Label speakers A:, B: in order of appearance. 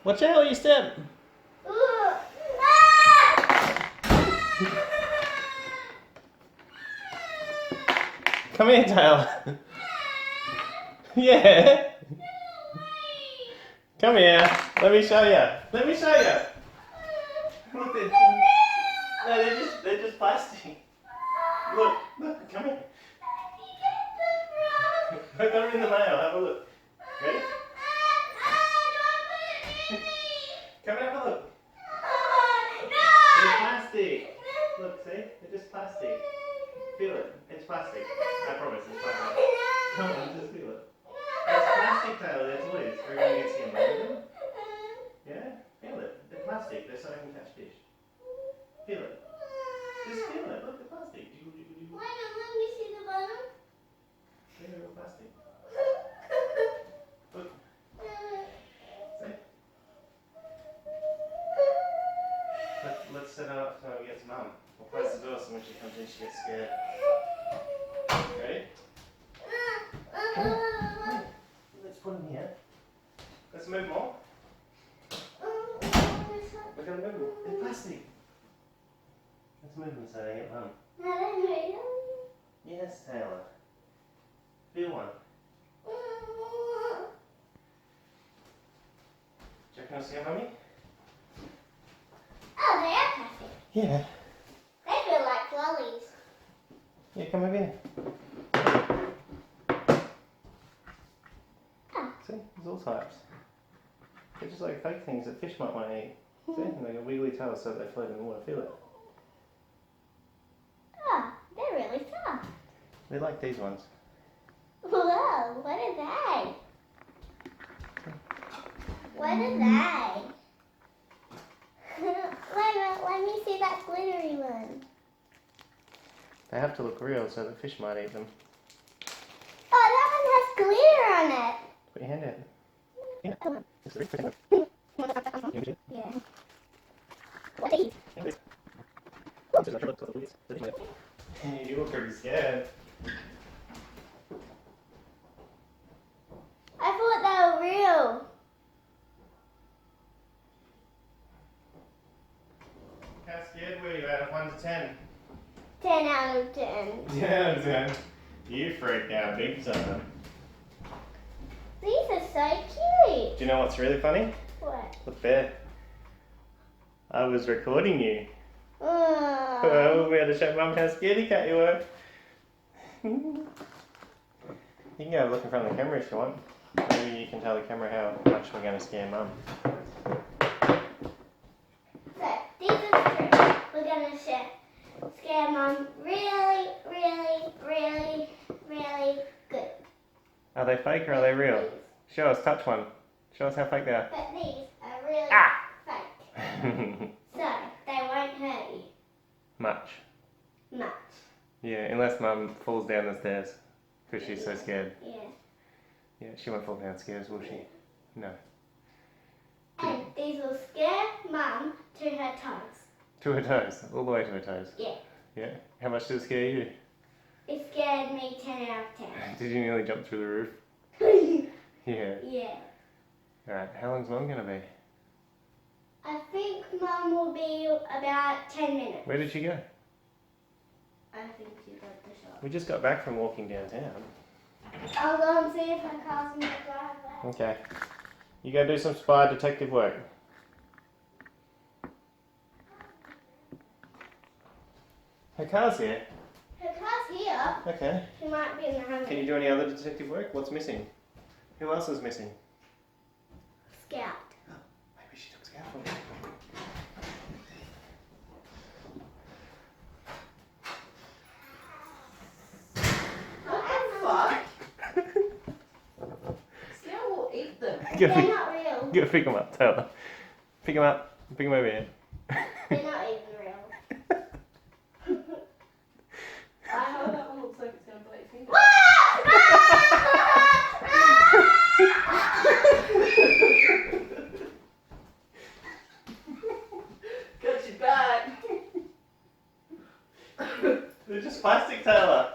A: Watch out, you step. Come here, Taylor. Yeah. Come here. Let me show you. Let me show you. Look, they're just plastic. Look, come here. I got them in the mail. Have a look. Ready? Come and have a look. They're plastic. Look, see? They're just plastic. Feel it. It's plastic. I promise, it's plastic. Come on, just feel it. It's plastic, Taylor. They're toys. We're going to get skin. Yeah? Feel it. They're plastic. They're so I can catch fish. Feel it. Just feel it. Look, they're plastic.
B: Why don't let me see the bottom?
A: They're all plastic. Look. See? Let's set it up so we get to Mum. We'll close the door so when she comes in she gets scared. Ready? Let's put them here. Let's move more. We're going to move them. They're plastic. Let's move them so they get Mum. Yes, Taylor. Feel one. Do you reckon I'll see Mummy?
B: Oh, they are plastic.
A: Yeah.
B: They feel like lollies.
A: Yeah, come over here.
B: Oh.
A: See, there's all types. They're just like fake things that fish might want to eat. See, and they got wiggly tails so they float in the water. Feel it.
B: Oh, they're really soft.
A: They like these ones.
B: Whoa, what are they? What are they? Let me see that glittery one.
A: They have to look real so the fish might eat them.
B: Oh, that one has glitter on it.
A: Put your hand out. Yeah. It's very pretty.
B: Yeah. What are these?
A: You look pretty scared.
B: I thought they were real.
A: How scared were you out of 1 to 10?
B: 10 out of 10.
A: 10 out of 10. You freaked out big time.
B: These are so cute.
A: Do you know what's really funny?
B: What?
A: Look there. I was recording you.
B: Oh.
A: We'll be able to show Mum how scaredy cat you were. You can go have a look in front of the camera if you want. Maybe you can tell the camera how much we're going to scare Mum.
B: So, these are the tricks we're going to scare Mum really, really, really, really good.
A: Are they fake or are they real? Show us, touch one. Show us how fake they are.
B: But these are really fake. So, they won't hurt you
A: Much.
B: much.
A: Yeah, unless Mum falls down the stairs because she's so scared.
B: Yeah.
A: Yeah, she won't fall downstairs, will she? No.
B: And these will scare Mum to her toes.
A: To her toes, all the way to her toes.
B: Yeah.
A: Yeah. How much did it scare you?
B: It scared me 10 out of 10.
A: Did you nearly jump through the roof? Yeah.
B: Yeah.
A: Alright, how long's Mum gonna be?
B: I think Mum will be about 10 minutes.
A: Where did she go?
B: I think she's at the shop.
A: We just got back from walking downtown.
B: I'll go and see if her car's in the driveway.
A: Okay. You go do some spy detective work. Her car's here.
B: Her car's here.
A: Okay.
B: She might be in the home.
A: Can you do any other detective work? What's missing? Who else is missing?
B: Scout.
A: Maybe she took Scout from me.
C: Scout will eat them.
A: Go
B: They're not real.
A: Go pick them up, Taylor. Pick them up. Pick them over here.
B: They're not even real.
C: I hope that one looks like it's going to bite your finger. Got your back.
A: They're just plastic, Taylor.